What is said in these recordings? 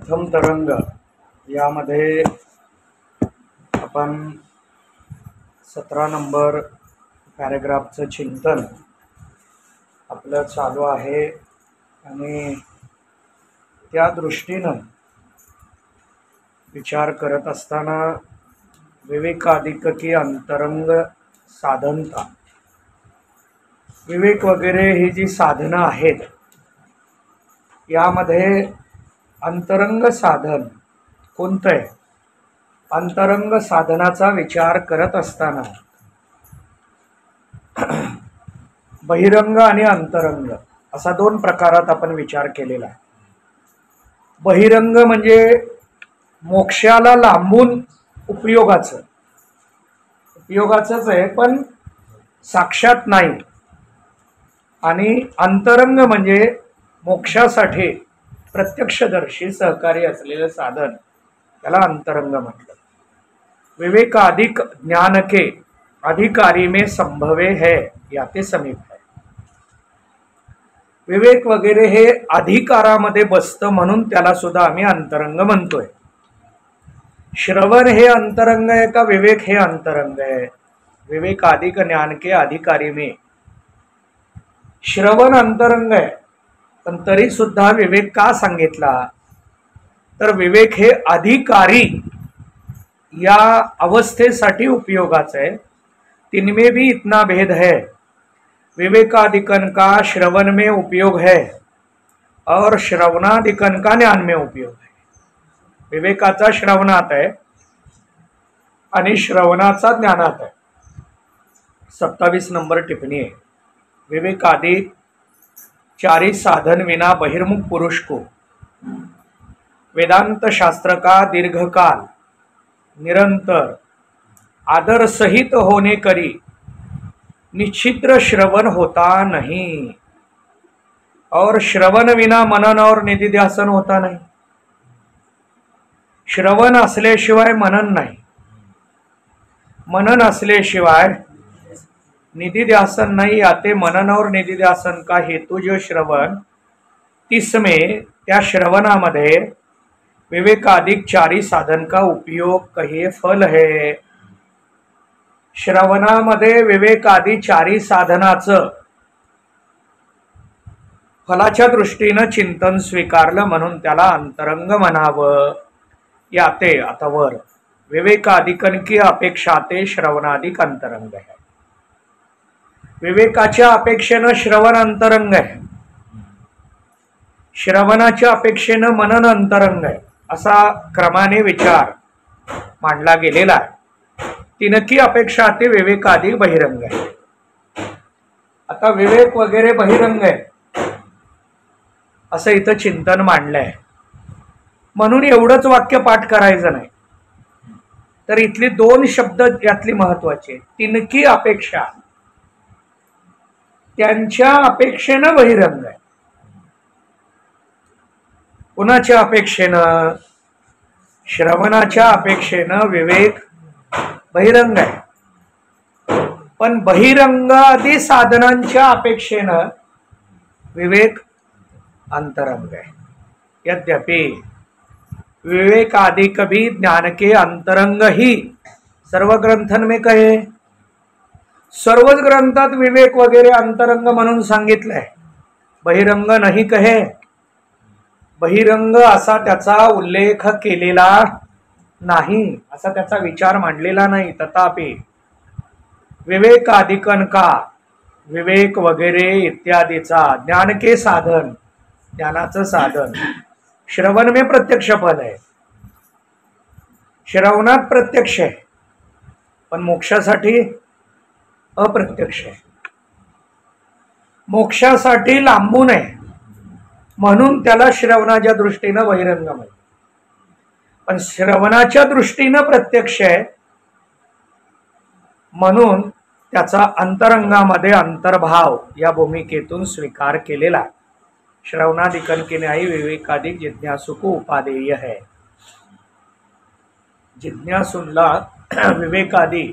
प्रथम तरंग यामध्ये आपण 17 नंबर पॅरेग्राफचं चिंतन आपलं चालू आहे आणि त्या दृष्टीनं विचार करत असताना विवेकाधिक की अंतरंग साधनता, विवेक वगैरे ही जी साधनं आहेत यामध्ये अंतरंग साधन कोणतं आहे? अंतरंग साधनाचा विचार करत असताना बहिरंग आणि अंतरंग असा दोन प्रकारात आपण विचार केलेला आहे. बहिरंग म्हणजे मोक्षाला लांबून उपयोगाचंच आहे पण साक्षात नाही, आणि अंतरंग म्हणजे मोक्षासाठी प्रत्यक्षदर्शी सहकारी असलेलं साधन, त्याला अंतरंग म्हटलं. विवेकाधिक ज्ञान के अधिकारी में संभवे है याते समीप है. विवेक वगैरे हे अधिकारामध्ये बसतं म्हणून त्याला सुद्धा आम्ही अंतरंग म्हणतोय. श्रवण हे अंतरंग आहे का विवेक हे अंतरंग आहे? विवेकाधिक ज्ञान के अधिकारी में श्रवण अंतरंग आहे, पण तरी सुद्धा विवेक का सांगितला? तर विवेक हे अधिकारी या अवस्थेसाठी उपयोगाचं आहे. तिनमें भी इतना भेद है. विवेकाधिकन का श्रवण में उपयोग है और श्रवणाधिकन का ज्ञान में उपयोग है. विवेकाचा श्रवणात आहे आणि श्रवणाचा ज्ञानात आहे. 27 नंबर टिप्पणी आहे. विवेकादि चारि साधन विना बहिर्मुख पुरुष को वेदांत शास्त्र का दीर्घकाल निरंतर आदर सहित होने करी निश्चित्र श्रवण होता नहीं, और श्रवण विना मनन और निधिध्यासन होता नहीं. श्रवण असल्याशिवाय मनन नाही, मनन असल्याशिवाय निधिध्यासन नहीं. आते मनन और निधिध्यासन का हेतु जो श्रवण, तिसमें त्या श्रवणामध्ये विवेकाधिक चारि साधन का उपयोग कहिए फल है. श्रवणामध्ये विवेकादि चारि साधनाचं फलाच्या दृष्टीनं चिंतन स्वीकारलं म्हणून त्याला अंतरंग म्हणावं. याते आता वर विवेकाधिकन की अपेक्षा ते श्रवणाधिक अंतरंग आहे. विवेकाच्या अपेक्षेनं श्रवण अंतरंग आहे, श्रवणाच्या अपेक्षेनं मनन अंतरंग आहे, असा क्रमाने विचार मांडला गेलेला आहे. तिनकी अपेक्षा ते विवेकाधिक बहिरंग आहे. आता विवेक वगैरे बहिरंग आहे असं इथं चिंतन मांडलंय म्हणून एवढंच वाक्य पाठ करायचं नाही. तर इथली दोन शब्द यातली महत्वाचे. तिनकी अपेक्षा, त्यांच्या अपेक्षेनं बहिरंग आहे. कुणाच्या अपेक्षेनं? श्रवणाच्या अपेक्षेनं विवेक बहिरंग आहे, पण बहिरंग आदी साधनांच्या अपेक्षेनं विवेक अंतरंग है. यद्यपि विवेकाधिक भी ज्ञान के अंतरंग ही सर्व ग्रंथन में कहे. सर्वच ग्रंथात विवेक वगैरे अंतरंग म्हणून सांगितलंय, बहिरंग नाही कहे. बहिरंग असा त्याचा उल्लेख केलेला नाही, असा त्याचा विचार मांडलेला नाही. तथापि विवेकाधिकन का विवेक वगैरे इत्यादीचा ज्ञान के साधन, ज्ञानाचं साधन, श्रवण में प्रत्यक्ष फल आहे. श्रवणात प्रत्यक्ष आहे पण मोक्षासाठी अप्रत्यक्ष आहे. मोक्षासाठी लांबून आहे म्हणून त्याला श्रवणाच्या दृष्टीनं बहिरंग म्हणतात, पण श्रवणाच्या दृष्टीनं प्रत्यक्ष आहे म्हणून त्याचा अंतरंगामध्ये अंतर्भाव या भूमिकेतून स्वीकार केलेला. श्रवणाधिकन के न्यायी विवेकाधिक जिज्ञासु को उपादेय है. जिज्ञासूला विवेकादी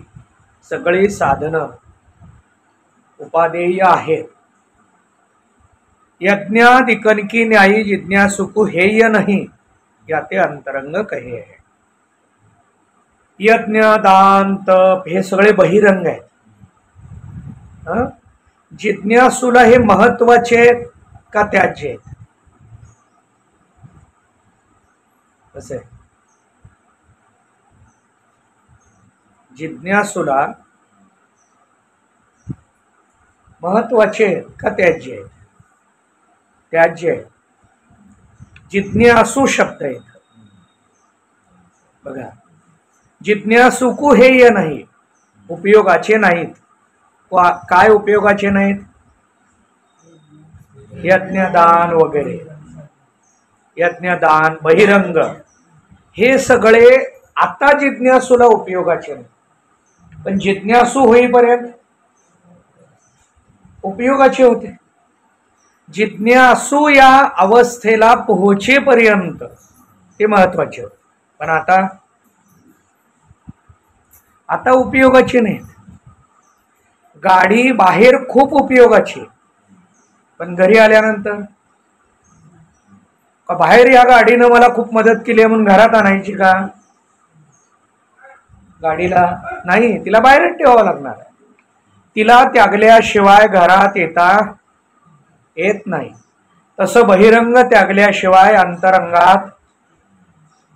सगळी साधनं उपादेय आहेत. यज्ञाधिकन की न्यायी जिज्ञासु को हेय नहीं याते अंतरंग कहे है। यज्ञ दान तप हे सगळे बहिरंग आहेत। जिज्ञासूला हे महत्वाचे आहेत का त्याज्य आहेत? कसं आहे? जिज्ञासूला महत्वाचे आहेत का त्याज्य आहेत? त्याज्य आहे। जिज्ञासू शब्द आहेत बघा, जिज्ञासुकू हेय नाही, उपयोगाचे नाहीत। काय उपयोगाचे नाहीत? यज्ञदान वगैरे, यज्ञदान बहिरंग हे सगळे आता जिज्ञासूला उपयोगाचे नाही, पण जिज्ञासू होईपर्यंत उपयोगाचे होते। जिज्ञासू या अवस्थेला पोहोचेपर्यंत ते महत्वाचे होते, पण आता उपयोगाचे नाहीत। गाडी बाहेर खूप उपयोगाची, पण घरी आल्यानंतर का बाहेर या गाडीनं मला खूप मदत केली म्हणून घरात आणायची का? गाडीला नाही, तिला बाहेरच ठेवावं लागणार आहे। तिला त्यागल्याशिवाय घरात येत नाही। तसं बहिरंग त्यागल्याशिवाय अंतरंगात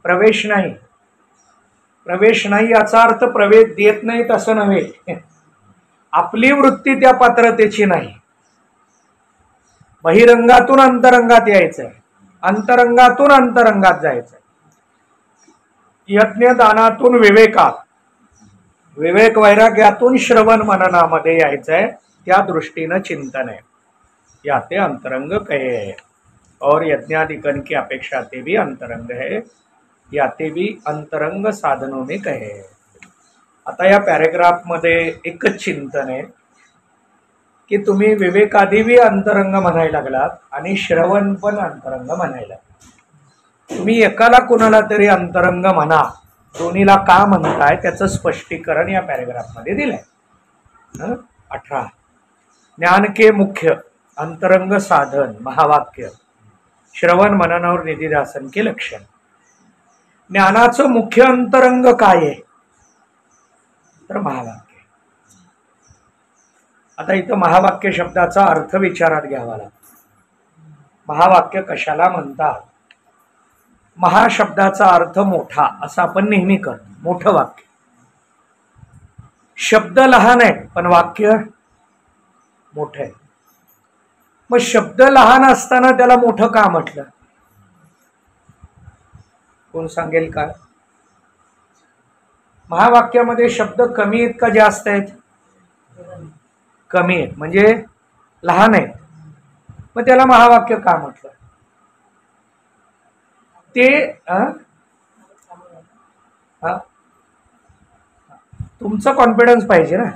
प्रवेश नाही। प्रवेश नाही याचा अर्थ प्रवेश देत नाही तसं नव्हे, आपली वृत्ती त्या पात्रतेची नाही। बहिरंगातून अंतरंगात यायचंय, अंतरंगातून अंतरंगात जायचंय। यज्ञदानातून विवेकात, विवेक वैराग्यातून श्रवण मननामध्ये यायचंय, त्या दृष्टीनं चिंतन है। याते अंतरंग कहे है और यज्ञादिकन की अपेक्षा ते भी अंतरंग है, याते भी अंतरंग साधनों में कहे है। आता या पॅरेग्राफ मध्ये एकच चिंतन आहे की तुम्ही विवेकादी भी अंतरंग म्हणायला लागलात आणि श्रवण पण अंतरंग म्हणायला। तुम्ही एकाला कुणाला तरी अंतरंग म्हणा, दोन्हीला का म्हणताय त्याचं स्पष्टीकरण या पॅरेग्राफ मध्ये दिलंय। 18 ज्ञान के मुख्य अंतरंग साधन महावाक्य, श्रवण मनन और निधिध्यासन के लक्षण। ज्ञानाचं मुख्य अंतरंग काय आहे तर महावाक्य। आता इथं महावाक्य शब्दाचा अर्थ विचारात घ्यावा लागतो। महावाक्य कशाला म्हणतात? महाशब्दाचा अर्थ मोठा असं आपण नेहमी करतो, मोठं वाक्य। शब्द लहान आहे पण वाक्य मोठं आहे। मग शब्द लहान असताना त्याला मोठं का म्हटलं? कोण सांगेल का? महावाक्यामध्ये शब्द कमी आहेत का जास्त आहेत? कमी आहेत, म्हणजे लहान आहेत, मग त्याला महावाक्य का म्हटलं? ते तुमचा कॉन्फिडन्स पाहिजे ना।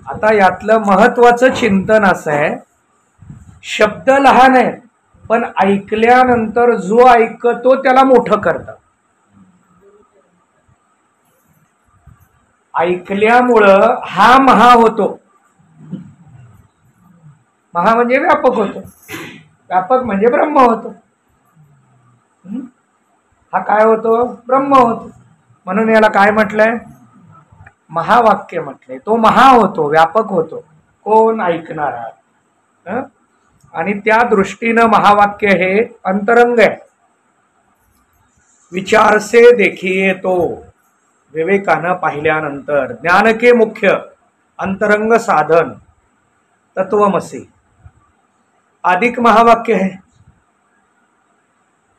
आता यातलं महत्वाचं चिंतन असं आहे, शब्द लहान आहे पण ऐकल्यानंतर जो ऐकतो त्याला मोठं करतं। ऐकल्यामुळं हा महा होतो। महा म्हणजे व्यापक होतो, व्यापक म्हणजे ब्रह्म होतो। हा काय होतो? ब्रह्म होतो। म्हणून याला काय म्हटलंय? महावाक्य म्हटलंय। तो महा होतो, व्यापक होतो, कोण? ऐकणारा। आणि त्या दृष्टीनं महावाक्य हे अंतरंग आहे। विचार से देखिए तो, विवेकानं पाहिल्यानंतर ज्ञान के मुख्य अंतरंग साधन तत्वमसी अधिक महावाक्य है।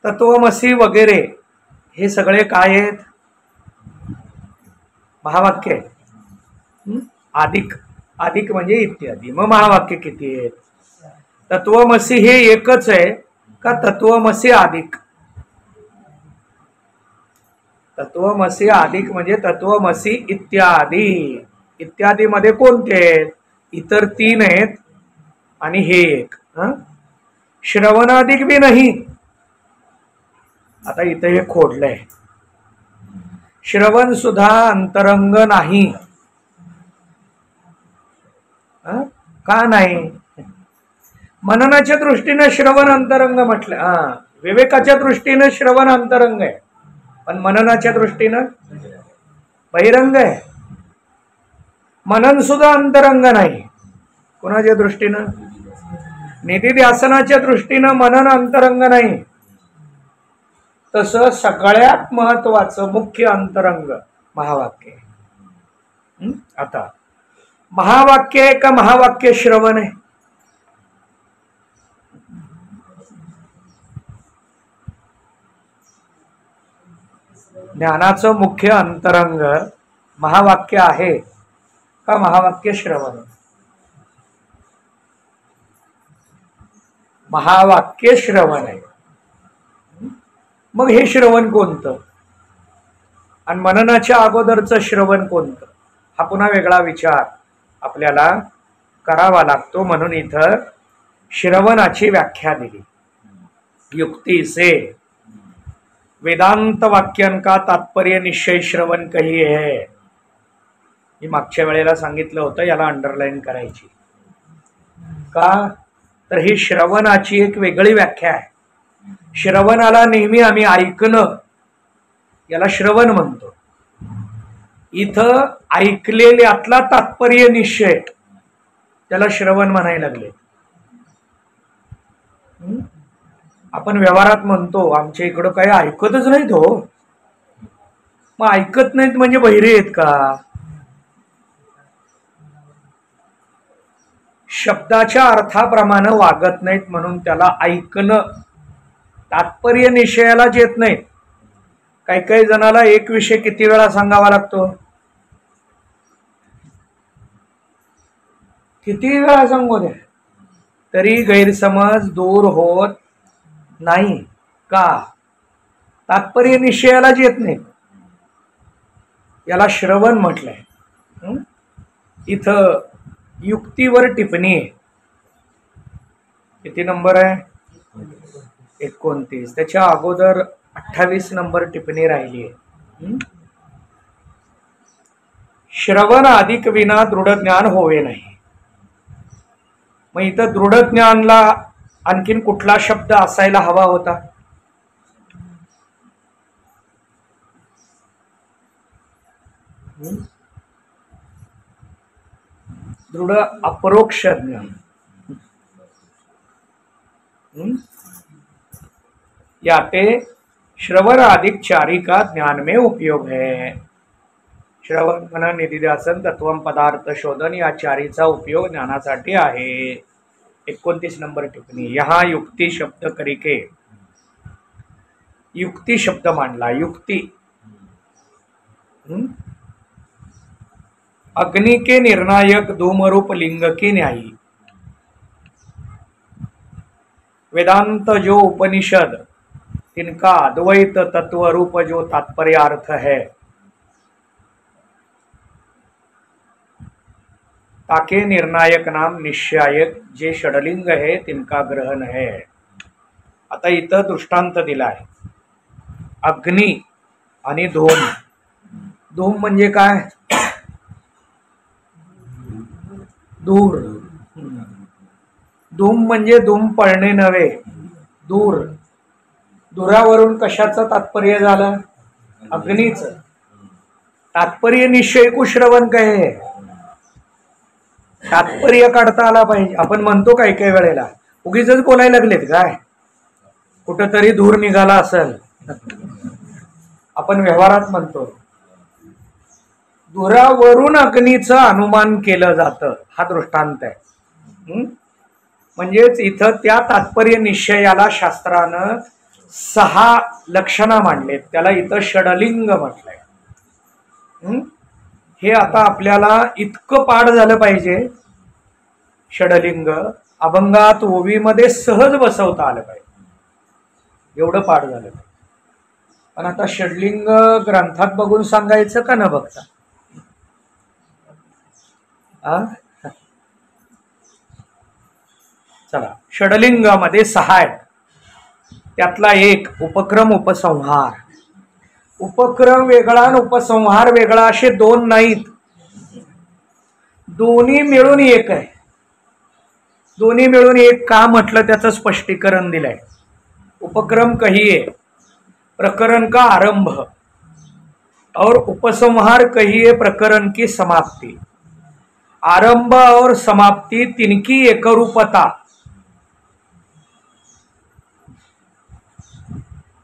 तत्वमसी वगैरे हे सगळे काय आहेत? महावाक्य आहे। अधिक, अधिक म्हणजे इत्यादी। मग महावाक्य किती आहेत? तत्वमसी हे एकच आहे का तत्वमसी अधिक? तत्वमसी अधिक म्हणजे तत्वमसी इत्यादी। इत्यादी मध्ये कोणते आहेत? इतर 3 आहेत आणि हे एक। श्रवणाधिक भी नाही। आता इथे हे खोडलंय, श्रवण सुद्धा अंतरंग नाही। का नाही? मननाच्या दृष्टीनं श्रवण अंतरंग म्हटलं. हा, विवेकाच्या दृष्टीनं श्रवण अंतरंग आहे, पण मननाच्या दृष्टीनं बहिरंग आहे. मनन सुद्धा अंतरंग नाही. कोणाच्या दृष्टीनं? निधिध्यासनाच्या दृष्टीनं मनन अंतरंग नाही. तसं सगळ्यात महत्वाचं मुख्य अंतरंग महावाक्य. आता महावाक्य आहे का महावाक्य श्रवण आहे? ज्ञानाचं मुख्य अंतरंग महावाक्य आहे का महावाक्य श्रवण? महावाक्य श्रवण आहे. मग हे श्रवण कोणतं आणि मननाच्या अगोदरचं श्रवण कोणतं, हा पुन्हा वेगळा विचार आपल्याला करावा लागतो. म्हणून इथं श्रवणाची व्याख्या दिली. युक्ति से वेदांत वाक्यन का तात्पर्य निश्चय श्रवण कही है. मी मागच्या वेळेला सांगितलं होतं, याला अंडरलाईन करायची का, तर ही श्रवणाची एक वेगळी व्याख्या आहे. श्रवणाला नेहमी आम्ही ऐकणं, याला श्रवण म्हणतो. इथं ऐकलेल्यातला तात्पर्य निश्चय, त्याला श्रवण म्हणायला लागले. आपण व्यवहारात म्हणतो आमच्या इकडं काही ऐकतच नाहीत हो. मग ऐकत नाहीत म्हणजे बहिरे आहेत का? शब्दाच्या अर्थाप्रमाणे वागत नाहीत म्हणून त्याला ऐकणं, तात्पर्य निश्चयालाच येत नाहीत. काही काही जणाला एक विषय किती वेळा सांगावा लागतो? किती वेळा सांगू द्या तरी गैरसमज दूर होत नाही. का? तात्पर्य निश्चयालाच येत नाही. याला श्रवण म्हटलंय. इथं युक्तीवर टिप्पणी आहे. किती नंबर आहे? 29. त्याच्या अगोदर 28 नंबर टिप्पणी राहिली आहे. श्रवण अधिक विना दृढ ज्ञान होवे नाही. मग इथं दृढ ज्ञानला आणखीन कुठला शब्द असायला हवा होता? दृढ अपरोक्ष ज्ञान. याते श्रवण अधिक चारी का ज्ञान में उपयोग है. श्रवण, मनन, निधिध्यासन, तत्वम, पदार्थ शोधन या चारीचा उपयोग ज्ञानासाठी आहे. 29 नंबर टिप्पणी. यहाँ युक्ति शब्द करिके, युक्ति शब्द मांडला. युक्ति अग्नि के निर्णायक धूमरूप लिंग की न्यायी. वेदांत जो उपनिषद, तिनका अद्वैत तत्व रूप जो तात्पर्यार्थ है, ताके निर्णायक नाम निश्चायक जे षडलिंग है तिनका ग्रहण है. आता इथं दृष्टांत दिलाय. अग्नि आणि धूम. धूम म्हणजे काय? दूर. धूम म्हणजे धूम पळणे नव्हे, दूर. दुरावरून कशाचं तात्पर्य झालं? अग्नीचं. तात्पर्य निश्चय को श्रवण कहे. तात्पर्य काढता आला पाहिजे. आपण म्हणतो काही काही वेळेला उगीच बोलायला लागलेत काय, कुठंतरी धूर निघाला असेल. आपण व्यवहारात म्हणतो दुरावरून अग्नीचं अनुमान केलं जातं. हा दृष्टांत आहे. म्हणजेच इथं त्या तात्पर्य निश्चयाला शास्त्रानं 6 लक्षणं मांडलेत. त्याला इथं षडलिंग म्हटलंय. हे आता आपल्याला इतकं पाठ झालं पाहिजे. षडलिंग अभंगात ओवीमध्ये सहज बसवता आलं पाहिजे, एवढं पाठ झालं पाहिजे. पण आता षडलिंग ग्रंथात बघून सांगायचं का न बघता? चला, षडलिंगामध्ये 6 आहेत. त्यातला एक उपक्रम उपसंहार. उपक्रम वेगळा आणि उपसंहार वेगळा असे 2 नाहीत, दोन्ही मिळून एक आहे. दोन्ही मिळून एक का म्हटलं त्याचं स्पष्टीकरण दिलंय. उपक्रम कहिए, प्रकरण का आरंभ, और उपसंहार कहिए प्रकरण की समाप्ति. आरंभ और समाप्ति तिनकी एकरूपता.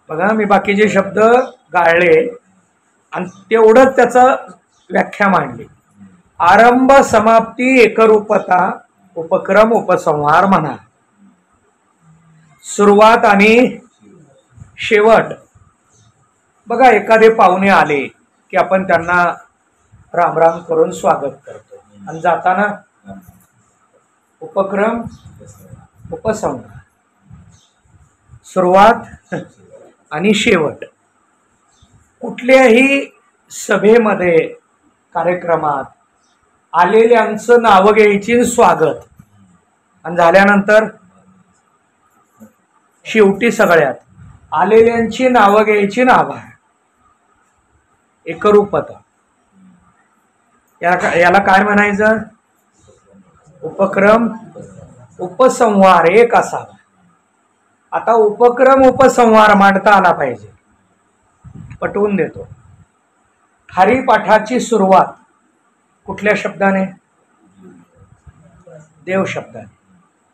बघा मी बाकीचे शब्द गाळले आणि तेवढंच त्याचं व्याख्या मांडली. आरंभ समाप्ती एकरूपता, उपक्रम उपसंहार म्हणा. सुरुवात आणि शेवट. बघा एखादे पाहुणे आले की आपण त्यांना रामराम करून स्वागत करतो आणि जाताना उपक्रम उपसंहार, सुरुवात आणि शेवट. कुठल्याही सभेमध्ये कार्यक्रमात आलेल्यांचं नाव घ्यायची, स्वागत, आणि झाल्यानंतर शेवटी सगळ्यात आलेल्यांची नावं घ्यायची, आभार. एकरूपता. याला काय म्हणायचं? उपक्रम उपसंहार एक असावा. आता उपक्रम उपसंहार मांडता आला पाहिजे. पटवून देतो. हरिपाठाची सुरुवात कुठल्या शब्दाने? देव शब्दाने.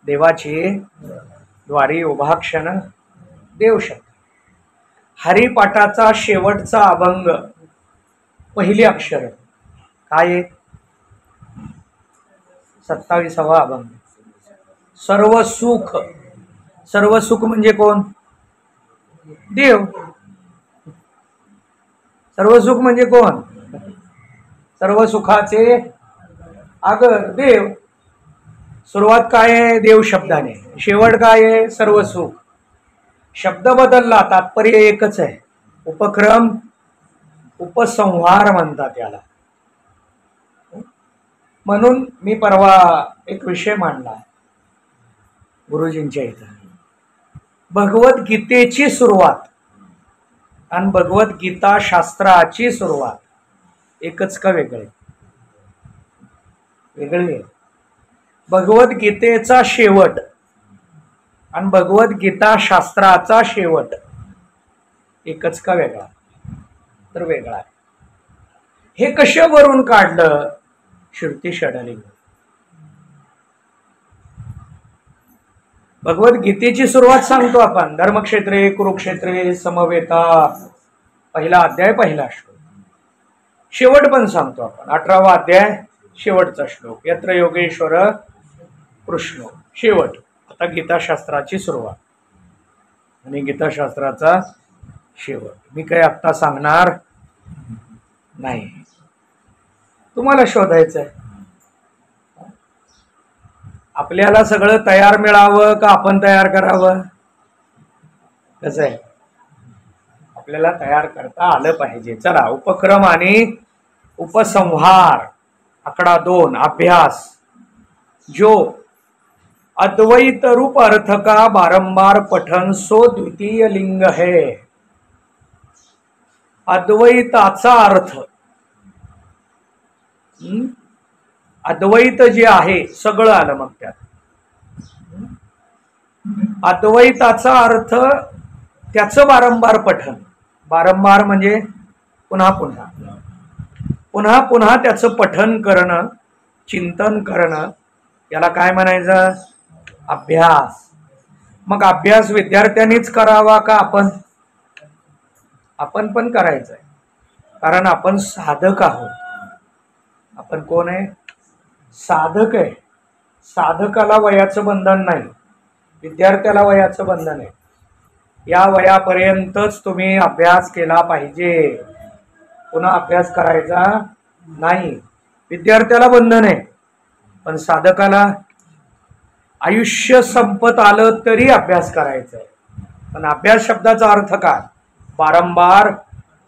देवाची द्वारी उभाक्षण देव शब्द. हरिपाठाचा शेवटचा अभंग पहिली अक्षर काय? 27वा अभंग. सर्व सुख. सर्व सुख म्हणजे कोण? देव. सर्व सुख म्हणजे कोण? सर्व सुखाचे आगर देव. सुरुवात काय आहे? देव शब्दाने. शेवट काय आहे? सर्व सुख. शब्द बदलला, तात्पर्य एकच आहे. उपक्रम उपसंहार म्हणतात याला. म्हणून मी परवा एक विषय मांडला गुरुजींच्या इथं. भगवद्गीतेची सुरुवात आणि भगवद्गीता शास्त्राची सुरुवात एकच का वेगळे? वेगळे. भगवद्गीतेचा शेवट आणि भगवद्गीता शास्त्राचा शेवट एकच का वेगळा? तर वेगळा आहे. हे कशावरून काढलं? श्रुती षडलिंग. भगवद्गीतेची सुरुवात सांगतो आपण. धर्मक्षेत्रे कुरुक्षेत्रे समवेता, पहिला अध्याय पहिला श्लोक. शेवट पण सांगतो आपण. 18वा अध्याय शेवटचा श्लोक. यत्र योगेश्वर कृष्ण. शेवट. आता गीताशास्त्राची सुरुवात आणि गीताशास्त्राचा शेवट. मी काही आत्ता सांगणार नाही, तुम्हाला शोधायचं आहे. आपल्याला सगळं तयार मिळावं का आपण तयार करावं? कसं आहे? आपल्याला तयार करता आलं पाहिजे. चला, उपक्रम आणि उपसंहार. आकडा 2 अभ्यास. जो अद्वैत रूप अर्थ का बारंबार पठन सो द्वितीय लिंग है. अद्वैताचा अर्थ, अद्वैत जे आहे सगळं आलं मग त्यात. अद्वैताचा अर्थ त्याचं बारंबार पठन. बारंबार म्हणजे पुन्हा पुन्हा पुन्हा पुन्हा त्याचं पठन करणं, चिंतन करणं. याला काय म्हणायचं? अभ्यास. मग अभ्यास विद्यार्थ्यांनीच करावा का आपण? आपण पण करायचं आहे. कारण आपण साधक आहोत. आपण कोण आहे? साधक आहे. साधकाला वयाचं बंधन नाही, विद्यार्थ्याला वयाचं बंधन आहे. या वयापर्यंतच तुम्ही अभ्यास केला पाहिजे, पुन्हा अभ्यास करायचा नाही. विद्यार्थ्याला बंधन आहे, पण साधकाला आयुष्य संपत आलं तरी अभ्यास करायचा आहे. पण अभ्यास शब्दाचा अर्थ काय? बारंबार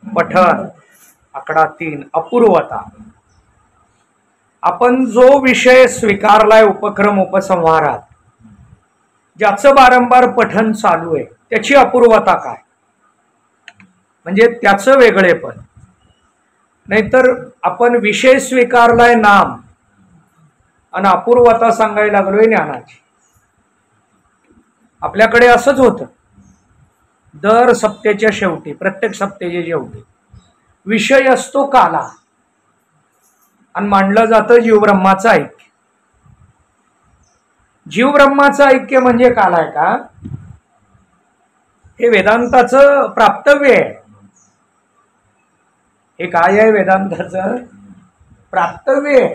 पठन. आकडा 3 अपूर्वता. आपण जो विषय स्वीकारलाय उपक्रम उपसंहारात, ज्याचं बारंबार पठन चालू आहे, त्याची अपूर्वता काय? म्हणजे त्याचं वेगळेपण. नाहीतर आपण विषय स्वीकारलाय नाम आणि अपूर्वता सांगायला लागलोय ज्ञानाची. आपल्याकडे असंच होतं, दर सप्त्याच्या शेवटी, प्रत्येक सप्त्याच्या शेवटी विषय असतो काला आणि मांडलं जातं जीवब्रह्माचं ऐक्य. जीवब्रह्माचं ऐक्य म्हणजे काल आहे का? हे वेदांताचं प्राप्तव्य आहे. हे काय आहे? वेदांताचं प्राप्तव्य आहे.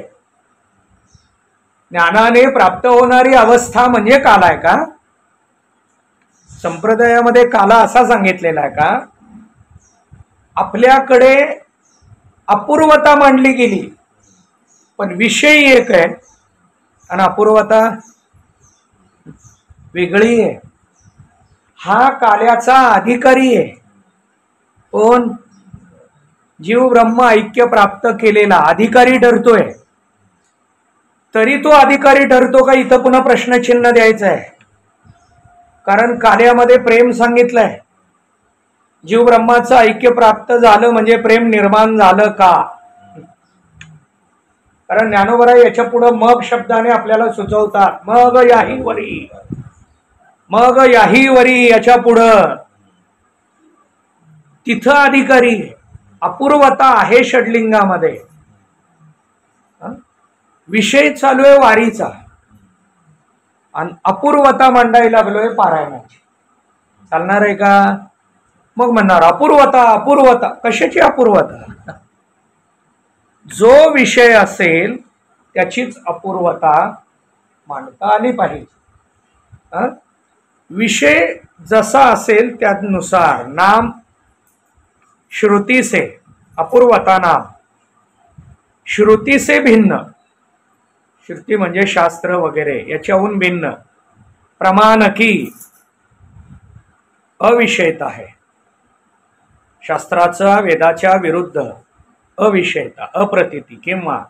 ज्ञानाने प्राप्त होणारी अवस्था म्हणजे काल आहे का? संप्रदायामध्ये काला असा सांगितलेला आहे का? आपल्याकडे अपूर्वता मांडली गेली, पण विषय एक आहे आणि अपूर्वता वेगळी आहे. हा काल्याचा अधिकारी आहे. कोण? जीव ब्रह्म ऐक्य प्राप्त केलेला अधिकारी ठरतोय. तरी तो अधिकारी ठरतो का? इथं पुन्हा प्रश्नचिन्ह द्यायचं आहे. कारण कार्यामध्ये प्रेम सांगितलंय. जीव ब्रह्माचं ऐक्य प्राप्त झालं म्हणजे प्रेम निर्माण झालं का? कारण ज्ञानोबा याच्या पुढे मग शब्दाने आपल्याला सुचवतात, मग याही वरी, मग याही वरी, याच्या पुढं तिथं अधिकारी अपूर्वता आहे. षडलिंगामध्ये विषय चालू आहे वारीचा आणि अपूर्वता मांडायला लागलोय पारायणाची. चालणार आहे का? मग म्हणणार अपूर्वता, अपूर्वता. कशाची अपूर्वता? जो विषय असेल त्याचीच अपूर्वता मांडता आली पाहिजे. विषय जसा असेल त्यानुसार नाम श्रुती से, अपूर्वता नाम श्रुती से भिन्न. श्रुती म्हणजे शास्त्र वगैरे, याच्याहून भिन्न. प्रमाणकी अविषयता आहे. शास्त्राचा वेदाच्या विरुद्ध अविषयता, अप्रतीती किंवा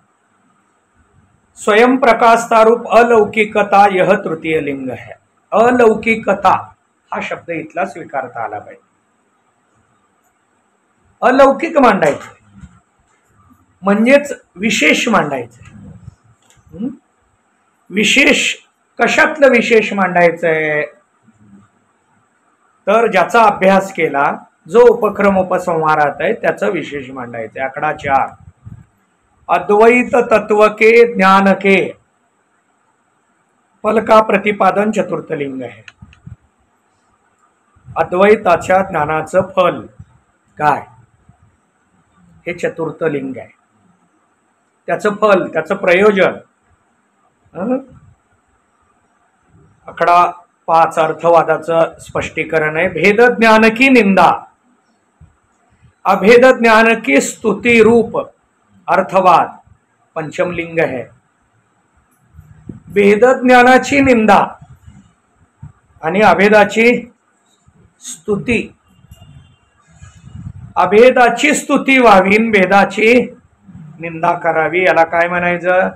स्वयंप्रकाशतारूप अलौकिकता यह तृतीय लिंग है. अलौकिकता हा शब्द इथला स्वीकारता आला पाहिजे. अलौकिक मांडायचं म्हणजेच विशेष मांडायचं. विशेष कशातलं विशेष मांडायचंय? तर ज्याचा अभ्यास केला, जो उपक्रम उपसंहारात आहे त्याचं विशेष मांडायचंय. आकडा 4 अद्वैत तत्व के ज्ञान के फल का प्रतिपादन चतुर्थ लिंग आहे. अद्वैताच्या ज्ञानाचं फल काय हे चतुर्थ लिंग आहे. त्याचं फल, त्याचं प्रयोजन. आकडा 5 अर्थवादाचं स्पष्टीकरण आहे. भेद ज्ञान की निंदा, अभेद ज्ञान की स्तुति रूप अर्थवाद पंचम लिंग है. भेद ज्ञानाची निंदा आणि अभेदाची स्तुती. अभेदाची स्तुती व्हावी, भेदाची निंदा करावी, याला काय म्हणायचं?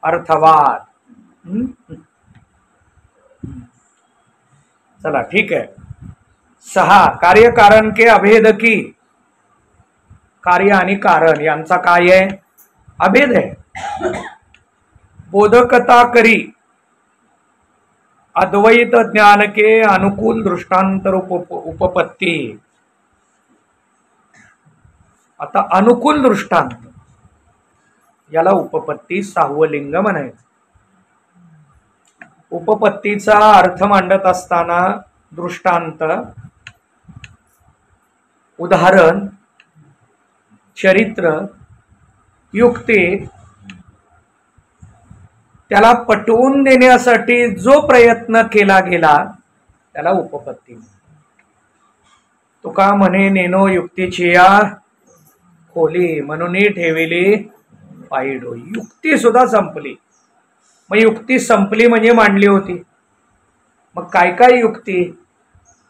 अर्थवाद. चला ठीक आहे. 6 कार्य कारण के अभेद की. कार्य आणि कारण यांचा काय आहे? अभेद आहे. बोधकता करी अद्वैत ज्ञान के अनुकूल दृष्टांतर उपपत्ती. आता अनुकूल दृष्टांत याला उपपत्ती 6वं लिंग म्हणायचं. उपपत्तीचा अर्थ मांडत असताना दृष्टांत, उदाहरण, चरित्र, युक्ती त्याला पटवून देण्यासाठी जो प्रयत्न केला गेला त्याला उपपत्ती. तुका म्हणे नेनो युक्तीची या खोली, म्हणून ठेविली पायडो. युक्ती सुद्धा संपली. मग युक्ती संपली म्हणजे मांडली होती. मग काय काय युक्ती?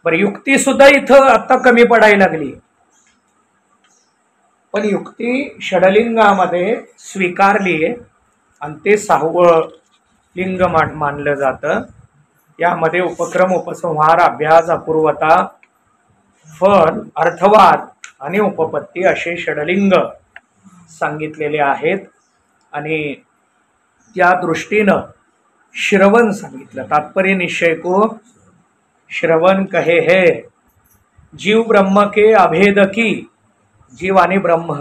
बरं, युक्ती सुद्धा इथं आता कमी पडायला लागली. पण युक्ती षडलिंगामध्ये स्वीकारली आहे आणि ते 6वं लिंग मानलं जातं. यामध्ये उपक्रम उपसंहार अभ्यास अपूर्वता फल अर्थवाद आणि उपपत्ती असे षडलिंग सांगितलेले आहेत. आणि त्या दृष्टीनं श्रवण सांगितलं। तात्पर्य निश्चय को श्रवण कहे है। जीव ब्रह्म के अभेद की, जीव आणि ब्रह्म।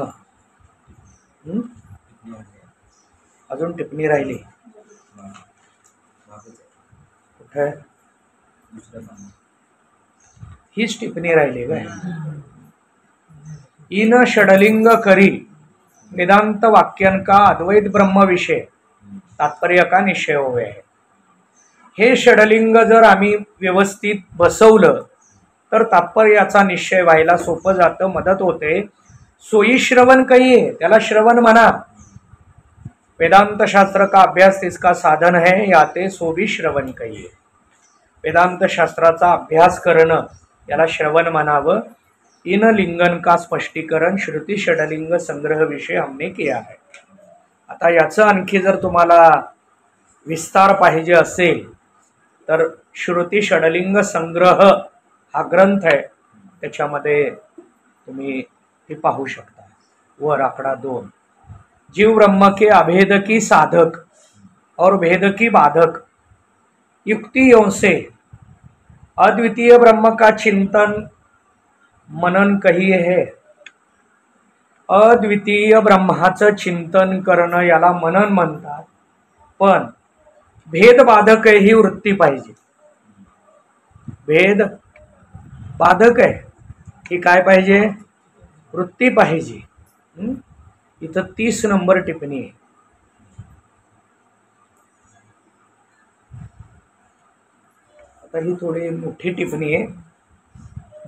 अजून टिप्पणी राहिली कुठे? हीच टिप्पणी राहिली काय? इन षडलिंग करी वेदांत वाक्यन का अद्वैत ब्रह्म विषय तात्पर्य का निश्चय होवे है। हे षडलिंग जर आम्ही व्यवस्थित बसवलं तर तात्पर्याचा निश्चय व्हायला सोपं जातं, मदत होते। सोयी श्रवण कहिए, त्याला श्रवण म्हणा। वेदांत शास्त्र का अभ्यास इसका साधन है, याते सो भी श्रवण कहिए। वेदांत शास्त्राचा अभ्यास करणं याला श्रवण म्हणावं। इन लिंगन का स्पष्टीकरण श्रुति षडलिंग संग्रह विषय हमने किया है। आता याचं आणखी जर तुम्हाला विस्तार पाहिजे असेल तर श्रुति षडलिंग संग्रह हा ग्रंथ आहे, त्याच्यामध्ये तुम्ही ते पाहू शकता। वर आकडा 2, जीव ब्रह्म के अभेद की साधक और भेद की बाधक युक्तियों से अद्वितीय ब्रह्म का चिंतन मनन कहिए है। अद्वितीय ब्रह्माचं चिंतन करणं याला मनन म्हणतात, पण भेद बाधक ही वृत्ती पाहिजे। भेद बाधक आहे की काय पाहिजे? वृत्ती पाहिजे। इथं 30 नंबर टिप्पणी आहे। आता ही थोडी मोठी टिप्पणी आहे।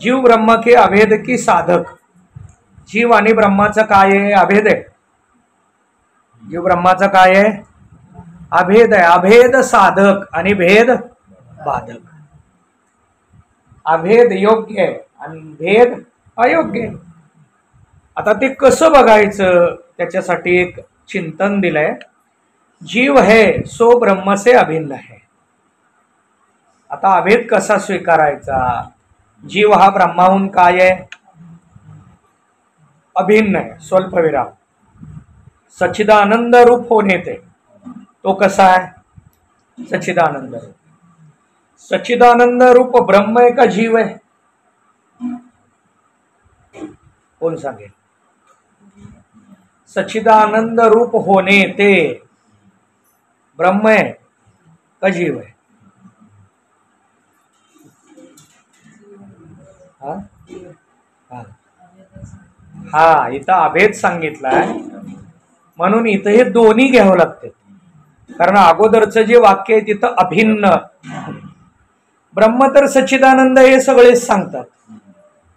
जीव ब्रह्म के अभेद की साधक, जीव आणि ब्रह्माचं काय आहे? अभेद आहे। जीव ब्रह्माचं काय आहे? अभेद आहे। अभेद साधक आणि भेद बाधक। अभेद योग्य आहे आणि भेद अयोग्य आहे। आता ते कसं बघायचं त्याच्यासाठी एक चिंतन दिलंय। जीव है सो ब्रह्म से अभिन्न है। आता अभेद कसा स्वीकारायचा? जीव हा ब्रह्माहून काय आहे? अभिन्न आहे। स्वल्पविराम सच्चिदानंद रूप होणे ते, तो कसा आहे? सच्चिदानंद रूप। सच्चिदानंद रूप ब्रह्म आहे का जीव आहे? कोण सांगेल? सच्चिदानंद रूप होणे ते ब्रह्म आहे का जीव आहे? हा इथं अभेद सांगितलाय, म्हणून इथं हे दोन्ही घ्यावं लागते। कारण अगोदरचं जे वाक्य आहे तिथं अभिन्न, ब्रह्म तर सच्चिदानंद हे सगळेच सांगतात,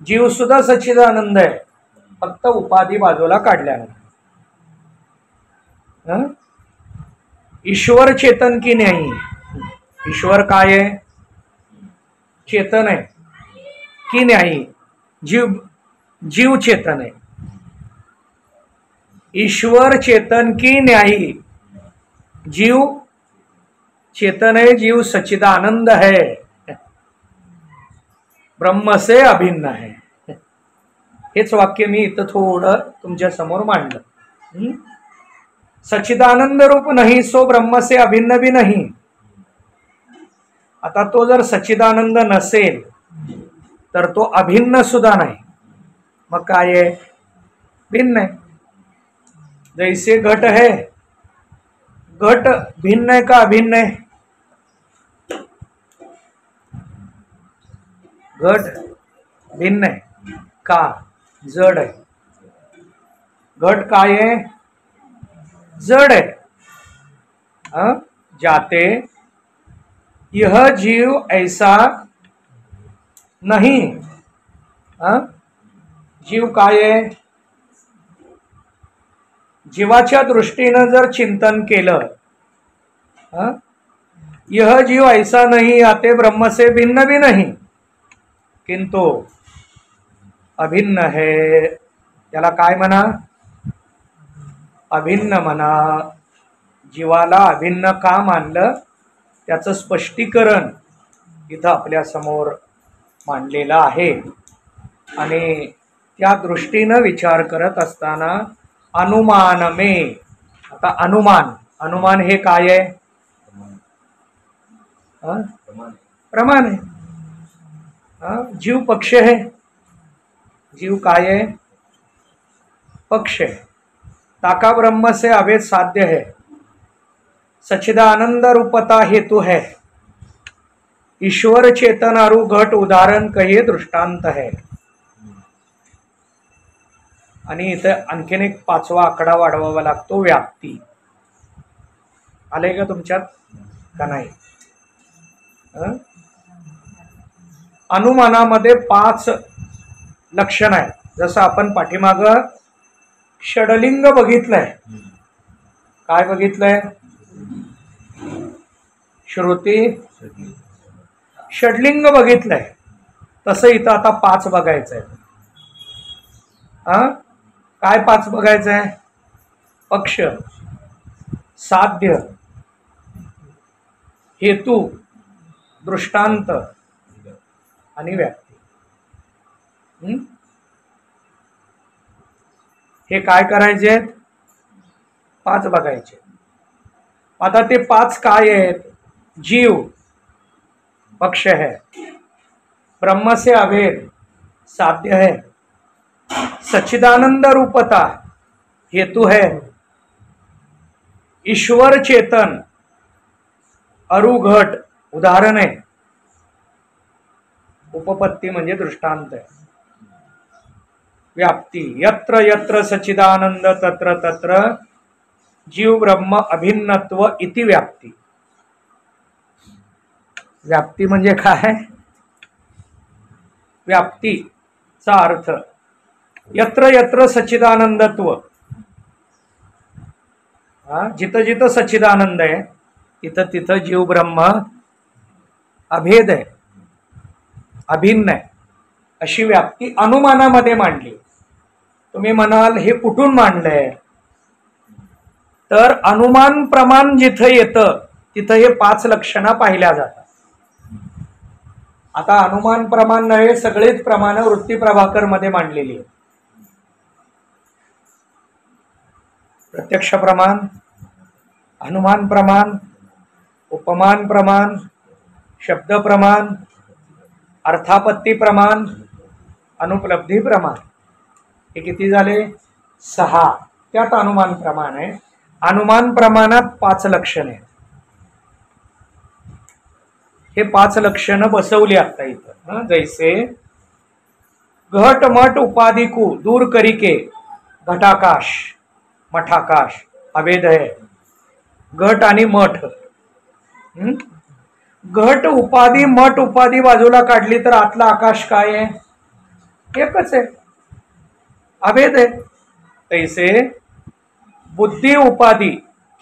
जीव सुद्धा सच्चिदानंद आहे, फक्त उपाधी बाजूला काढल्यानंतर। ईश्वर चेतन की नाही? ईश्वर काय आहे? चेतन आहे की नाही? जीव चेतन आहे। ईश्वर चेतन की न्यायी? जीव चेतन है, जीव सच्चिदानंद है, ब्रह्म से अभिन्न है। हेच वाक्य मी इथं थोडं तुमच्या समोर मांडलं। सच्चिदानंद रूप नहीं सो ब्रह्म से अभिन्न भी नहीं। आता तो जर सच्चिदानंद नसेल तर तो अभिन्न सुद्धा नाही, मग काय आहे? भिन्न आहे। जैसे घट है, घट भिन्न है का अभिन्न है? घट भिन्न है का? जड़ है। घट काय है? जड़ है। जाते यह जीव ऐसा नहीं। जीव काय आहे? जीवाच्या दृष्टीनं जर चिंतन केलं, यह जीव ऐसा नहीं आते ब्रह्म से भिन्न भी नहीं, किंतु अभिन्न है, त्याला काय म्हणा? अभिन्न म्हणा। जीवाला अभिन्न का मानलं त्याचं स्पष्टीकरण इथं आपल्या समोर मांडलेलं आहे। आणि त्या दृष्टीनं विचार करत असताना अनुमान में, आता अनुमान हे काय आहे? हाँ? प्रमाण है। हाँ? जीव पक्ष है, जीव काय है, पक्ष है। ताका ब्रह्म से अभेद साध्य है, सच्चिदानंद रूपता हेतु है, ईश्वर चेतन अरु घट उदाहरण कहिए दृष्टांत है। आणि इथं आणखीन एक 5वा आकडा वाढवावा लागतो, व्याप्ती। आले का तुमच्यात का नाही? अनुमानामध्ये 5 लक्षण आहेत। जसं आपण पाठीमाग षडलिंग बघितलंय, काय बघितलंय? श्रुती षडलिंग बघितलंय, तसं इथं आता 5 बघायचंय। काय 5 बघायचंय? पक्ष, साध्य, हेतू, दृष्टांत आणि व्याप्ती। हे काय करायचे? 5 बघायचे। आता ते 5 काय आहेत? जीव पक्ष है, ब्रह्म से अभेद साध्य है, सच्चिदानंद रूपता हेतु है, ईश्वर चेतन अरु घट उदाहरण है, उपपत्ती म्हणजे दृष्टांत है, व्याप्ती यत्र यत्र सच्चिदानंद तत्र तत्र जीव ब्रह्म अभिन्नत्व इति व्याप्ती। व्याप्ती म्हणजे काय? व्याप्तीचा अर्थ यत्र यत्र सच्चिदानंदत्व, जिथं जिथं सच्चिदानंद आहे तिथं तिथं जीव ब्रह्म अभेद आहे, अभिन्न आहे, अशी व्याप्ती अनुमानामध्ये मांडली। तुम्ही म्हणाल हे कुठून मांडलंय? तर अनुमान प्रमाण जिथं येतं तिथं हे 5 लक्षणं पाहिल्या जातात। आता अनुमान प्रमाण नव्हे, सगळेच प्रमाण वृत्ती प्रभाकर मध्ये मांडलेली आहेत। प्रत्यक्ष प्रमाण, अनुमान प्रमाण, उपमान प्रमाण, शब्द प्रमाण, अर्थापत्ती प्रमाण, अनुपलब्धी प्रमाण। हे किती झाले? 6। त्यात अनुमान प्रमाण आहे। अनुमान प्रमाणात 5 लक्षणे आहेत। हे 5 लक्षणं बसवली आता इथं। जैसे घट मठ उपाधिकू दूर करिके घटाकाश मठाकाश अभेद है। घट आणि मठ, घट उपाधी मठ उपाधी बाजूला काढली तर आतला आकाश काय आहे? एकच आहे, अभेद आहे। तैसे बुद्धि उपाधि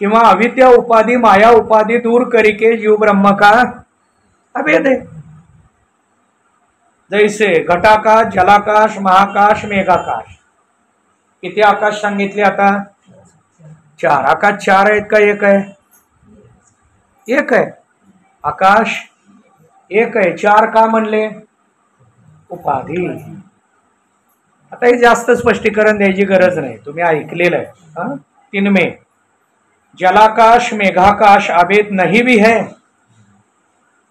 किंवा अविद्या उपाधि माया उपाधि दूर करिके जीव ब्रह्म का अभेद है। जैसे घटाकाश, जलाकाश, महाकाश, मेघाकाश। किती आकाश सांगितले आता? 4। आकाश 4 आहेत का एक आहे? एक आहे। आकाश एक आहे, 4 का म्हणले? उपाधी। आता हे जास्त स्पष्टीकरण द्यायची गरज नाही, तुम्ही ऐकलेलं आहे। 3 में जलाकाश मेघाकाश अभेद नहीं भी है,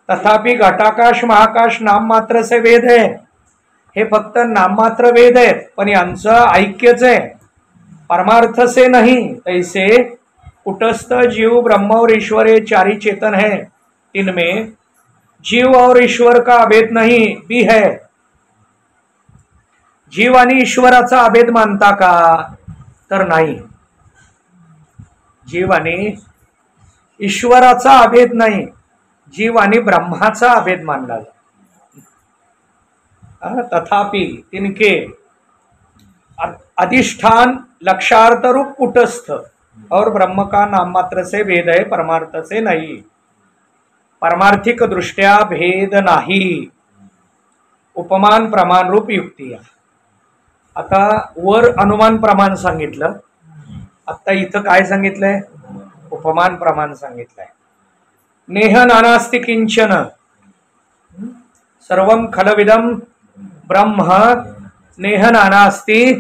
तथापि घटाकाश महाकाश नाम मात्र से वेद है। हे फक्त नाम मात्र वेद है, पण यांचं ऐक्यच आहे, परमार्थ से नहीं। ऐसे कुटस्थ जीव ब्रह्म और ईश्वर ये 4 ही चेतन है। इनमें जीव और ईश्वर का अभेद नहीं भी है। जीव आणि ईश्वराचा अभेद मानता का? तर नाही। जीव आणि ईश्वराचा अभेद नाही, जीव आणि ब्रह्माचा अभेद मानला जातो। तथापि तिनके अधिष्ठान लक्षार्थ रूप कुटस्थ और ब्रह्म का नाम मात्र से भेद है, परमार्थ से नहीं। परमार्थिक दृष्ट्या भेद नाही। उपमान प्रमाण रूप युक्ती। आता वर अनुमान प्रमाण सांगितलं, आता इथं काय सांगितलंय? उपमान प्रमाण सांगितलंय। नेह नानास्ति किंचन सर्वं खलविदं ब्रह्म नेह नानास्ति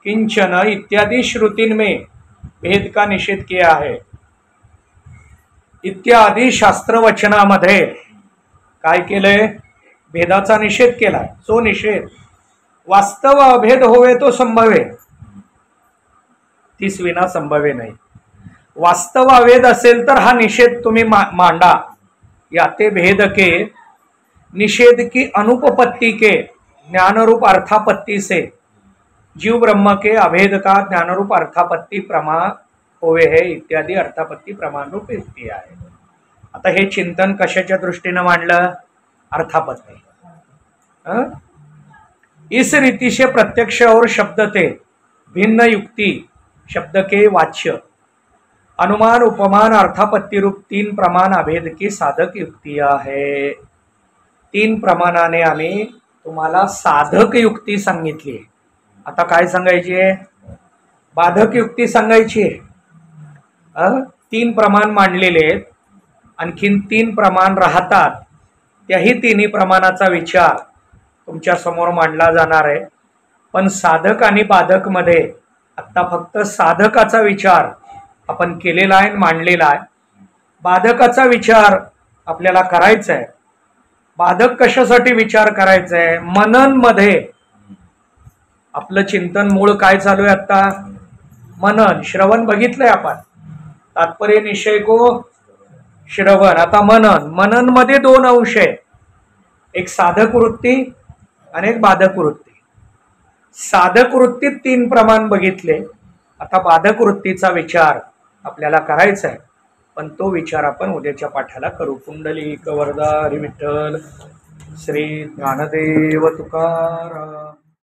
किंचन इत्यादि श्रुतिन में भेद का निषेध किया है। इत्यादी शास्त्रवचनामध्ये काय केलंय? भेदाचा निषेध केलाय. जो निषेध वास्तव अभेद होवे तो संभवे, तीस विना संभवे नाही. वास्तव अभेद असेल तर हा निषेध तुम्ही मांडा. याते भेद के निषेध की अनुपपत्ति के ज्ञानरूप अर्थापत्ति से जीव ब्रह्म के अभेद का ज्ञानरूप अर्थापत्ति प्रमाण होवे है इत्यादी अर्थापत्ति प्रमाण रूप युक्ती आहे. आता हे चिंतन कशाच्या दृष्टीने मांडलं? अर्थापत्ति. इस रीति से प्रत्यक्ष और शब्द ते भिन्न युक्ति शब्द के वाच्य अनुमान उपमान अर्थापत्ति रूप तीन प्रमाण अभेद की साधक युक्तियां है. तीन प्रमाणाने आम्ही तुम्हाला साधक युक्ती सांगितली. आता काय सांगायची आहे? बाधक युक्ती सांगायची आहे. तीन प्रमाण मांडलेले आहेत, आणखीन तीन प्रमाण राहतात. त्याही तिन्ही प्रमाणाचा विचार तुमच्या समोर मांडला जाणार आहे. पण साधक आणि बाधक मध्ये आता फक्त साधकाचा विचार आपण केलेला आहे, मांडलेला आहे. बाधकाचा विचार आपल्याला करायचा आहे. बाधक कशासाठी विचार करायचा आहे? मनन मध्ये आपलं चिंतन मूळ काय चालू आहे आता? मनन. श्रवण बघितलंय आपण, तात्पर्य निश्चय को श्रवण. आता मनन. मनन मध्ये दोन अंश आहे, एक साधक वृत्ती आणि एक बाधक वृत्ती. साधक वृत्तीत तीन प्रमाण बघितले. आता बाधक वृत्तीचा विचार आपल्याला करायचा आहे, पण तो विचार आपण उद्याच्या पाठाला करू. पुंडलिक वरदा हरी विठ्ठल. श्री ज्ञानदेव तुकाराम.